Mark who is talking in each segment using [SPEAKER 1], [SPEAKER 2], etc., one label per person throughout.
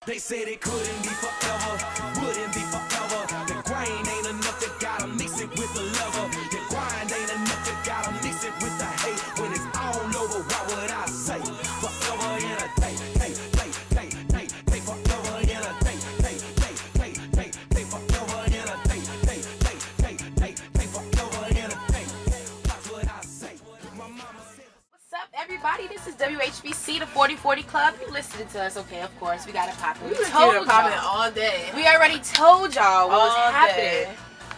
[SPEAKER 1] They said it couldn't be forever, wouldn't be forever. The grind ain't enough, they gotta mix it with the lover. The grind ain't enough, they gotta mix it with the hate. When it's all over, what would I say? Forever in a day, day, day, day, day, day, forever in a day, day, day, day, day, day, forever in a day, day, day, day, day, day, forever in a day. That's what I say. My mama said.
[SPEAKER 2] What's up, everybody? This is WHBC, the 4040 Club. You listening to us, okay? Of course, we got it popping. We told y'all
[SPEAKER 3] all day.
[SPEAKER 2] We already told y'all what was
[SPEAKER 3] All
[SPEAKER 2] happening.
[SPEAKER 3] day.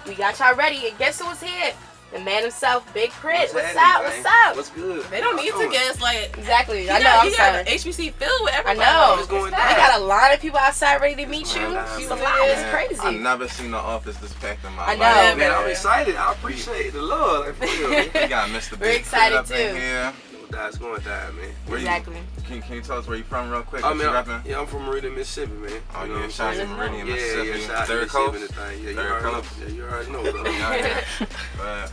[SPEAKER 2] We got y'all ready, and guess who was here? The man himself, Big Krit. What's
[SPEAKER 4] happening,
[SPEAKER 2] up?
[SPEAKER 4] man?
[SPEAKER 2] What's up?
[SPEAKER 4] What's good?
[SPEAKER 3] They don't need to guess, like,
[SPEAKER 2] Exactly. I
[SPEAKER 3] you
[SPEAKER 2] know.
[SPEAKER 3] got,
[SPEAKER 2] I'm
[SPEAKER 3] you
[SPEAKER 2] sorry.
[SPEAKER 3] got HBC filled with
[SPEAKER 2] I
[SPEAKER 3] everybody.
[SPEAKER 2] know.
[SPEAKER 4] What's going
[SPEAKER 2] We
[SPEAKER 4] down?
[SPEAKER 2] got a lot of people outside ready to meet you.
[SPEAKER 4] going down,
[SPEAKER 2] It's a
[SPEAKER 4] man.
[SPEAKER 2] lot. It's
[SPEAKER 4] Man,
[SPEAKER 2] crazy.
[SPEAKER 5] I've never seen the office this packed in my
[SPEAKER 2] I
[SPEAKER 5] life.
[SPEAKER 2] know.
[SPEAKER 4] Man,
[SPEAKER 2] man.
[SPEAKER 4] I'm excited. I appreciate the love. Like, for real, man.
[SPEAKER 5] We got Mr.
[SPEAKER 2] We're
[SPEAKER 5] Big
[SPEAKER 2] excited,
[SPEAKER 5] Krit up
[SPEAKER 2] too.
[SPEAKER 5] in here.
[SPEAKER 4] No doubt it's going down, man.
[SPEAKER 5] Where you-
[SPEAKER 2] Exactly.
[SPEAKER 5] Can you tell us where you from real quick?
[SPEAKER 4] I
[SPEAKER 5] What
[SPEAKER 4] mean,
[SPEAKER 5] you repping?
[SPEAKER 4] yeah, I'm from Meridian, Mississippi, man.
[SPEAKER 5] Oh,
[SPEAKER 4] You know
[SPEAKER 5] yeah,
[SPEAKER 4] what
[SPEAKER 5] shout out to
[SPEAKER 4] I'm saying?
[SPEAKER 5] Meridian,
[SPEAKER 4] Yeah,
[SPEAKER 5] Mississippi.
[SPEAKER 4] shout out to
[SPEAKER 5] Third
[SPEAKER 4] Mississippi
[SPEAKER 5] coast?
[SPEAKER 4] and the thing. Yeah, you
[SPEAKER 5] Third
[SPEAKER 4] already know.
[SPEAKER 5] coast?
[SPEAKER 4] Yeah, you already know, though.
[SPEAKER 5] Yeah.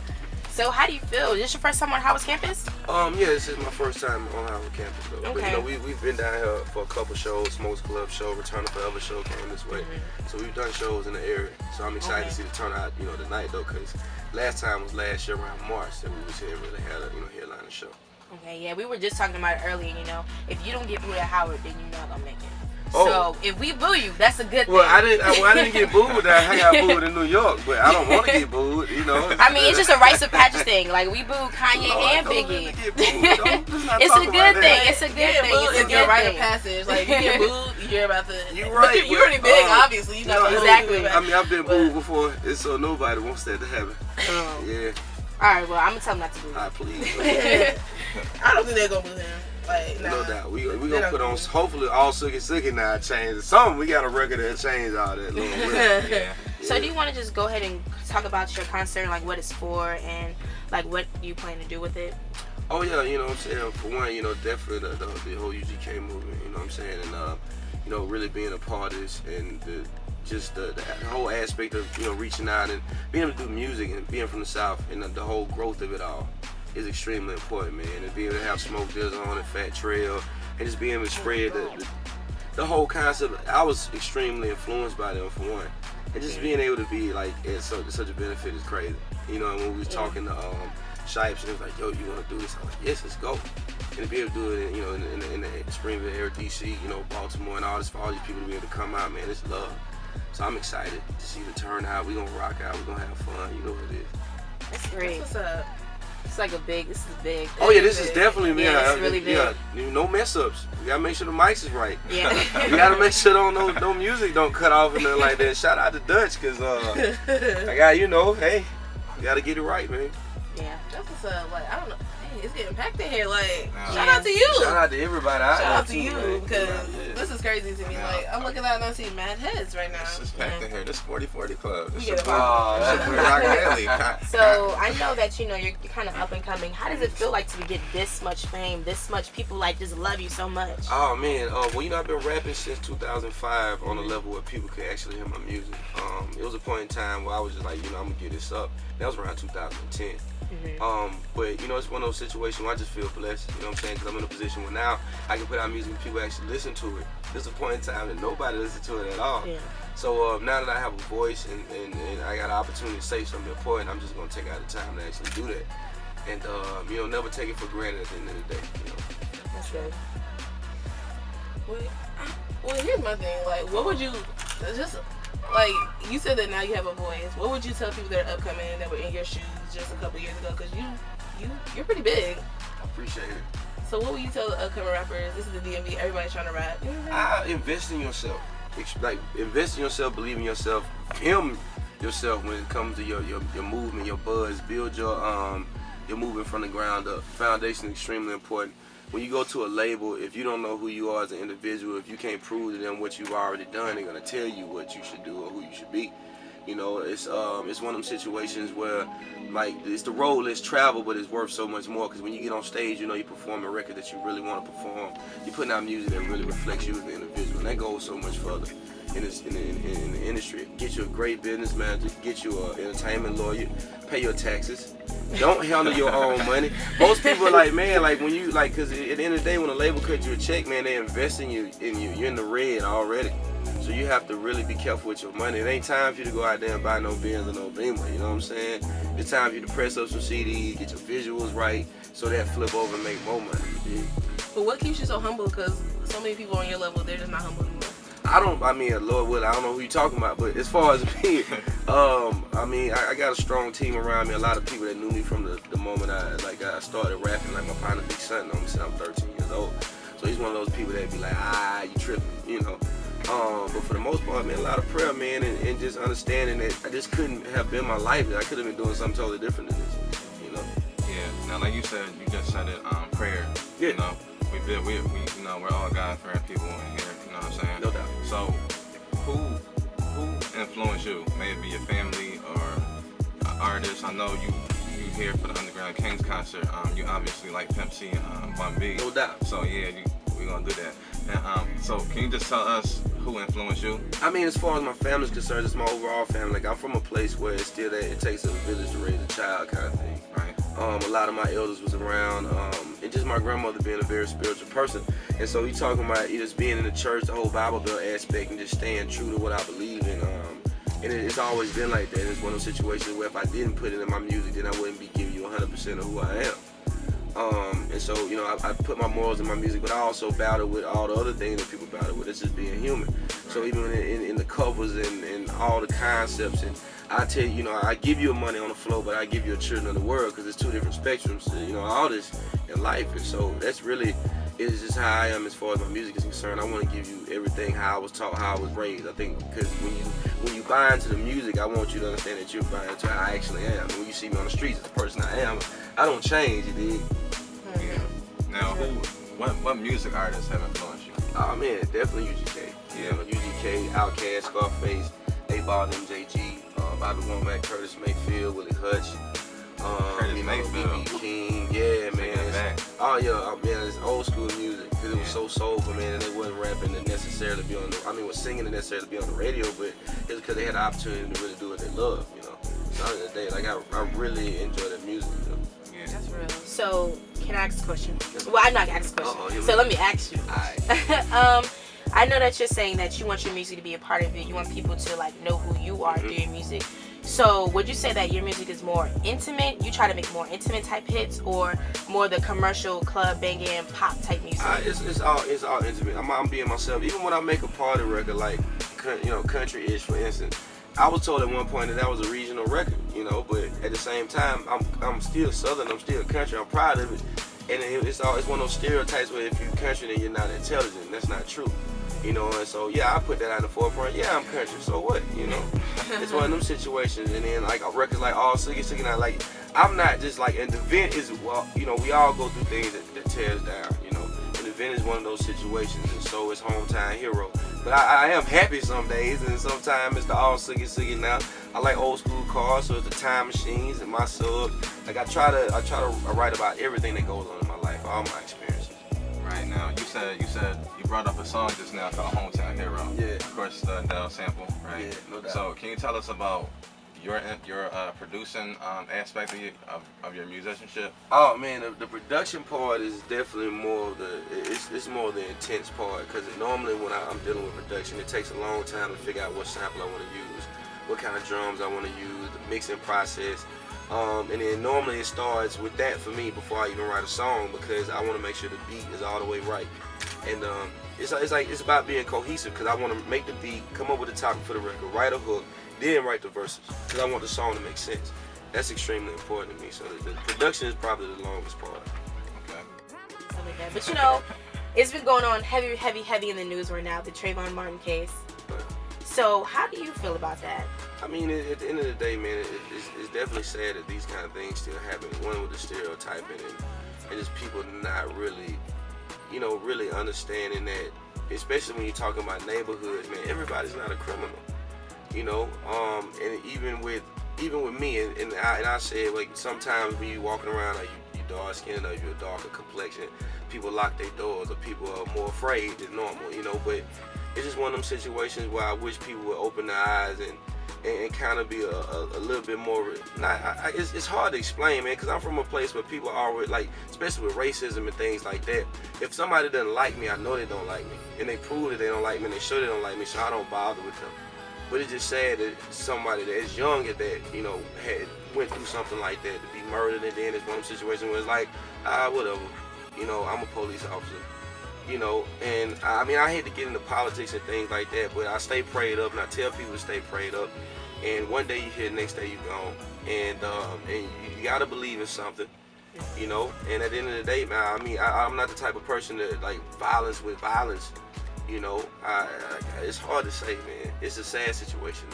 [SPEAKER 2] So, how do you feel? Is this your first time on Howard's campus?
[SPEAKER 4] Yeah, this is my first time on Howard campus, though. But,
[SPEAKER 2] Okay.
[SPEAKER 4] you know, we've been down here for a couple shows. Smokes Club show, Return of Forever show came this way. So we've done shows in the area. So I'm excited to see the turnout, you know, tonight, though, because last time was last year around March that we was here and really had a, you know, headliner show.
[SPEAKER 2] Okay, yeah, we were just talking about it earlier, you know. If you don't get booed at Howard, then you're not gonna make it.
[SPEAKER 4] Oh.
[SPEAKER 2] So if we boo you, that's a good thing.
[SPEAKER 4] Well, I didn't get booed. I got booed in New York, but I don't want to get booed, you know.
[SPEAKER 2] I mean, it's just a rites of passage thing. Like, we booed Kanye and Biggie. It's a good thing. It's a good
[SPEAKER 3] Getting
[SPEAKER 2] thing.
[SPEAKER 3] booed
[SPEAKER 2] It's a
[SPEAKER 3] is your
[SPEAKER 2] good
[SPEAKER 3] rite of
[SPEAKER 2] thing.
[SPEAKER 3] passage. Like, you get booed, you hear about the.
[SPEAKER 4] You right.
[SPEAKER 3] You're already big, obviously. You got
[SPEAKER 2] exactly.
[SPEAKER 4] I mean, I've been booed before, and so nobody wants that to happen.
[SPEAKER 2] Oh.
[SPEAKER 4] Yeah.
[SPEAKER 2] All right, well, I'm gonna tell him not to boo.
[SPEAKER 4] Please.
[SPEAKER 3] I don't think they're gonna boo him. Like, nah.
[SPEAKER 4] No doubt. We gonna put on, hopefully, all Sookie now change. Something, we got a record that change all that. Little bit.
[SPEAKER 5] Yeah.
[SPEAKER 2] So do you want to just go ahead and talk about your concert, like what it's for, and like what you plan to do with it?
[SPEAKER 4] Oh yeah, you know what I'm saying. For one, you know, definitely the whole UGK movement. You know what I'm saying, and you know, really being a part of this, and the whole aspect of, you know, reaching out and being able to do music and being from the South, and the whole growth of it all is extremely important, man. And being able to have Smoke Deals on and Fat Trail, and just being able to spread the whole concept. I was extremely influenced by them, for one, and just being able to be like at such a benefit is crazy. You know, and when we was talking to Shipes, and it was like, yo, you want to do this? I was like, yes, let's go. And to be able to do it, you know, in the Springville area, DC, you know, Baltimore, and all this, for all these people to be able to come out, man, it's love. So I'm excited to see the turnout. We're gonna rock out. We're gonna have fun. You know what it is.
[SPEAKER 2] That's great.
[SPEAKER 3] What's up?
[SPEAKER 2] It's like this is big.
[SPEAKER 4] Oh yeah, this is definitely me.
[SPEAKER 2] Yeah, it's really big.
[SPEAKER 4] Yeah, no mess ups. We gotta make sure the mics is right.
[SPEAKER 2] Yeah.
[SPEAKER 4] We gotta make sure no music don't cut off and nothing like that. Shout out to Dutch, cause I got, you know, hey, we gotta get it right, man.
[SPEAKER 2] Yeah.
[SPEAKER 3] That's what's up. Like, I don't know. Hey, it's getting packed in here. Like,
[SPEAKER 5] Yeah.
[SPEAKER 3] shout out to you.
[SPEAKER 4] Shout out to everybody out
[SPEAKER 3] Shout
[SPEAKER 4] there
[SPEAKER 3] out to
[SPEAKER 4] too,
[SPEAKER 3] you,
[SPEAKER 4] man.
[SPEAKER 3] because
[SPEAKER 4] Yeah.
[SPEAKER 3] this is crazy to me.
[SPEAKER 5] Yeah.
[SPEAKER 3] Like, I'm looking out and I see mad heads right now.
[SPEAKER 5] This is packed in here. This 4040 Club. This
[SPEAKER 3] We
[SPEAKER 5] is
[SPEAKER 3] get it.
[SPEAKER 5] we're rocking early.
[SPEAKER 2] So I know that, you know, you're kind of up and coming. How does it feel like to get this much fame, this much people like just love you so much?
[SPEAKER 4] Oh man, well, you know, I've been rapping since 2005 on a level where people could actually hear my music. It was a point in time where I was just like, you know, I'm gonna get this up. That was around 2010. But you know, it's one of those situations where I just feel blessed, you know what I'm saying? Because I'm in a position where now I can put out music and people actually listen to it. There's a point in time that nobody listened to it at all.
[SPEAKER 2] Yeah.
[SPEAKER 4] So now that I have a voice and I got an opportunity to say something important, I'm just gonna take out the time to actually do that. And you know, never take it for granted at the end of the day. You know.
[SPEAKER 2] That's good.
[SPEAKER 3] Well, here's my thing. Like, what would you just like? You said that now you have a voice. What would you tell people that are upcoming that were in your shoes just a couple years ago? Because you're pretty big.
[SPEAKER 4] I appreciate it.
[SPEAKER 3] So what would you tell the upcoming rappers? This is the DMV. Everybody's trying to rap. You know what I'm saying?
[SPEAKER 4] Invest in yourself. Like, invest in yourself, believe in yourself, film yourself when it comes to your movement, your buzz. Build your movement from the ground up. Foundation is extremely important. When you go to a label, if you don't know who you are as an individual, if you can't prove to them what you've already done, they're gonna tell you what you should do or who you should be. You know, it's one of them situations where, like, it's the road less travel, but it's worth so much more. Because when you get on stage, you know, you perform a record that you really want to perform. You're putting out music that really reflects you as an individual, and that goes so much further. in the industry. Get you a great business manager, get you an entertainment lawyer, pay your taxes. Don't handle your own money. Most people are like, man, like when you like, cause at the end of the day, when a label cuts you a check, man, they invest in you. You're in the red already. So you have to really be careful with your money. It ain't time for you to go out there and buy no Benz or no Beamer. You know what I'm saying? It's time for you to press up some CDs, get your visuals right, so that flip over and make more money. Yeah.
[SPEAKER 3] But what keeps you so humble? Because so many people on your level, they're just not humble anymore.
[SPEAKER 4] Lord willing, I don't know who you're talking about, but as far as me, I got a strong team around me. A lot of people that knew me from the moment I started rapping. Like my partner Big Son knows me since I'm 13 years old. So he's one of those people that be like, you tripping, you know. But for the most part, man, a lot of prayer, man, and just understanding that I just couldn't have been my life. I could have been doing something totally different than this, you know.
[SPEAKER 5] Yeah. Now, like you said, you just said it, prayer.
[SPEAKER 4] Yeah.
[SPEAKER 5] You know, we you know, we're all God-fearing people in here. You know what I'm saying?
[SPEAKER 4] No doubt.
[SPEAKER 5] So, who influenced you? May it be your family or an artist. I know you here for the Underground Kings concert. You obviously like Pimp C and Bun B.
[SPEAKER 4] No doubt.
[SPEAKER 5] So yeah, we're gonna do that. And so can you just tell us who influenced you?
[SPEAKER 4] I mean, as far as my family's concerned, it's my overall family. Like I'm from a place where it's still that it takes a village to raise a child kind of thing.
[SPEAKER 5] Right.
[SPEAKER 4] A lot of my elders was around, and just my grandmother being a very spiritual person. And so you talking about just being in the church, the whole Bible Belt aspect, and just staying true to what I believe in. And it's always been like that. It's one of those situations where if I didn't put it in my music, then I wouldn't be giving you 100% of who I am. And so, you know, I put my morals in my music, but I also battle with all the other things that people battle with. It's just being human. So even in the covers and all the concepts, and I tell you, you know, I give you money on the floor, but I give you a children of the world, because it's two different spectrums, you know, all this in life. And so that's really is just how I am as far as my music is concerned. I want to give you everything how I was taught, how I was raised. I think because when you buy into the music, I want you to understand that you're buying into how I actually am. And when you see me on the streets as the person I am, I don't change, you dig?
[SPEAKER 5] Yeah. Now, what music artists have influenced you?
[SPEAKER 4] Oh man, definitely UGK.
[SPEAKER 5] Yeah.
[SPEAKER 4] UGK, Outkast, Scarface, A-Ball, MJG, Bobby Womack, Curtis Mayfield, Willie Hutch,
[SPEAKER 5] Curtis Mayfield.
[SPEAKER 4] B.B. King, yeah, man. Oh yeah, man, it's old school music because it was so soulful, man, and they wasn't rapping to necessarily be was singing to necessarily be on the radio, but it's because they had the opportunity to really do what they love, you know. So at the end of the day, like I really enjoy that music, you know.
[SPEAKER 5] Yeah.
[SPEAKER 3] That's real.
[SPEAKER 2] So, can I ask a question? Well, I'm not gonna ask a question. So let me ask you.
[SPEAKER 4] Alright.
[SPEAKER 2] I know that you're saying that you want your music to be a part of it. You want people to like know who you are through your music. So would you say that your music is more intimate? You try to make more intimate type hits, or more the commercial club banging pop type music?
[SPEAKER 4] It's all intimate. I'm being myself. Even when I make a party record, like, you know, country-ish, for instance, I was told at one point that was a regional record, you know, but at the same time, I'm still Southern, I'm still country, I'm proud of it. And it's one of those stereotypes where if you're country, then you're not intelligent. That's not true. You know, and so, yeah, I put that on the forefront. Yeah, I'm country, so what, you know? It's one of them situations, and then, like, records like All Siggy Now, like, I'm not just, like, and the vent is, well, you know, we all go through things that tear us down, you know? And the vent is one of those situations, and so it's Hometown Hero. But I am happy some days, and sometimes it's the All Siggy Now. I like old school cars, so it's the Time Machines and my subs. Like, I try to write about everything that goes on in my life, all my experiences.
[SPEAKER 5] Right now, you said you brought up a song just now called Hometown Hero.
[SPEAKER 4] Yeah.
[SPEAKER 5] Of course, the Adele sample, right?
[SPEAKER 4] Yeah, no doubt.
[SPEAKER 5] So, can you tell us about your producing aspect of your musicianship?
[SPEAKER 4] Oh man, the production part is definitely more of it's more the intense part, because normally when I'm dealing with production, it takes a long time to figure out what sample I want to use, what kind of drums I want to use, the mixing process. And then normally it starts with that for me before I even write a song, because I want to make sure the beat is all the way right. And it's about being cohesive, because I want to make the beat, come up with the topic for the record, write a hook, then write the verses, because I want the song to make sense. That's extremely important to me. So the production is probably the longest part.
[SPEAKER 5] Okay.
[SPEAKER 2] Something like that. But you know, it's been going on heavy in the news right now, the Trayvon Martin case. So how do you feel about that?
[SPEAKER 4] I mean, at the end of the day, man, it's definitely sad that these kind of things still happen. One with the stereotyping and just people not really, you know, really understanding that, especially when you're talking about neighborhoods, man, everybody's not a criminal, you know. And even with me, and I said, like, sometimes when you walking around, or you dark skinned, or you're a darker complexion, people lock their doors, or people are more afraid than normal, you know. But it's just one of them situations where I wish people would open their eyes and kind of be a little bit more. It's hard to explain, man, because I'm from a place where people are always like, especially with racism and things like that. If somebody doesn't like me, I know they don't like me, and they prove that they don't like me, and they show they don't like me, so I don't bother with them. But it's just sad that somebody that is young at that, you know, went through something like that, to be murdered, and then it's one of them situations where it's like, whatever, you know, I'm a police officer. You know, and I mean, I hate to get into politics and things like that, but I stay prayed up, and I tell people to stay prayed up. And one day you here, next day you gone, and you gotta believe in something, you know. And at the end of the day, man, I mean, I'm not the type of person that like violence with violence, you know. It's hard to say, man. It's a sad situation,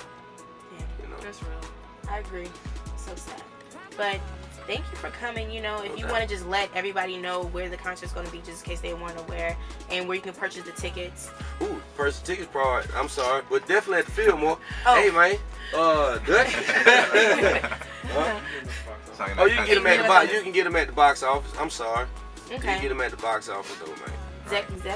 [SPEAKER 2] Yeah,
[SPEAKER 4] you know.
[SPEAKER 3] That's real.
[SPEAKER 2] I agree. So sad. But thank you for coming. You know, if
[SPEAKER 4] No
[SPEAKER 2] you
[SPEAKER 4] doubt.
[SPEAKER 2] want to just let everybody know where the concert's going to be, just in case they weren't aware, and where you can purchase the tickets.
[SPEAKER 4] Ooh, first tickets part. I'm sorry, but definitely at the Fillmore.
[SPEAKER 2] Oh.
[SPEAKER 4] Hey, man. Dutch. Huh? Oh, you can get them at the box. You can get them at the box office. I'm sorry. You can
[SPEAKER 2] Okay.
[SPEAKER 4] get them at the box office, though, man.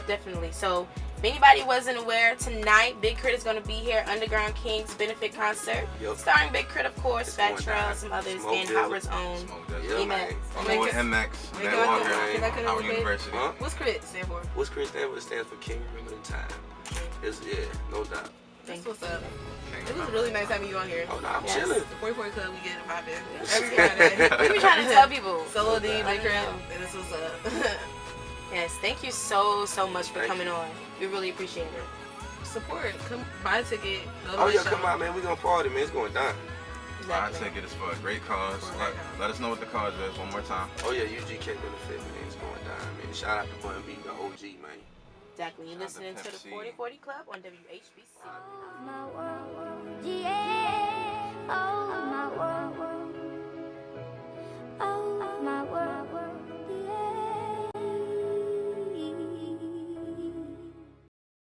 [SPEAKER 2] Definitely. So, if anybody wasn't aware, tonight Big Krit is going to be here, Underground Kings benefit concert,
[SPEAKER 4] Yep.
[SPEAKER 2] starring Big Krit, of course,
[SPEAKER 4] It's
[SPEAKER 2] Fat
[SPEAKER 4] going
[SPEAKER 2] Trail,
[SPEAKER 4] down.
[SPEAKER 2] some others,
[SPEAKER 4] Smoke
[SPEAKER 2] and
[SPEAKER 4] Desert.
[SPEAKER 2] Howard's own.
[SPEAKER 5] Smoke Desert.
[SPEAKER 4] Yeah, man.
[SPEAKER 5] Along with MX,
[SPEAKER 3] Make
[SPEAKER 5] Matt
[SPEAKER 3] it
[SPEAKER 5] Walker,
[SPEAKER 3] like that
[SPEAKER 5] Howard
[SPEAKER 3] couldn't
[SPEAKER 5] University.
[SPEAKER 4] Huh?
[SPEAKER 3] What's Krit stand for?
[SPEAKER 4] What's Krit stand for? It stands for King Remember the Time. It's, yeah, no doubt.
[SPEAKER 3] That's what's up.
[SPEAKER 5] King
[SPEAKER 3] It was a really nice having you on here.
[SPEAKER 4] Oh, no, I'm
[SPEAKER 2] Yes.
[SPEAKER 4] chilling.
[SPEAKER 3] The 44 Club, we get it poppin'. Every Friday.
[SPEAKER 2] We be trying to tell people.
[SPEAKER 3] Solo D,
[SPEAKER 2] I
[SPEAKER 3] Big Krit,
[SPEAKER 2] know.
[SPEAKER 3] and this was up.
[SPEAKER 2] Yes, thank you so much for
[SPEAKER 4] Thank
[SPEAKER 2] coming
[SPEAKER 4] you.
[SPEAKER 2] on. We really appreciate it.
[SPEAKER 3] Support. Come buy a ticket. Go to
[SPEAKER 4] Oh,
[SPEAKER 3] the
[SPEAKER 4] yeah,
[SPEAKER 3] show.
[SPEAKER 4] come out, man. We gonna party, man. It's going down.
[SPEAKER 5] Our
[SPEAKER 2] Exactly.
[SPEAKER 5] ticket is for a great cause. Let us know what the cause is one more time.
[SPEAKER 4] Oh, yeah, UGK benefit, man. It's going down, man. Shout out to Bun B, the OG, man.
[SPEAKER 2] Exactly. You're
[SPEAKER 5] Shout out to
[SPEAKER 2] listening to the
[SPEAKER 5] Pepsi.
[SPEAKER 2] 4040 Club on WHBC.
[SPEAKER 6] My world, yeah, oh my world, oh my world.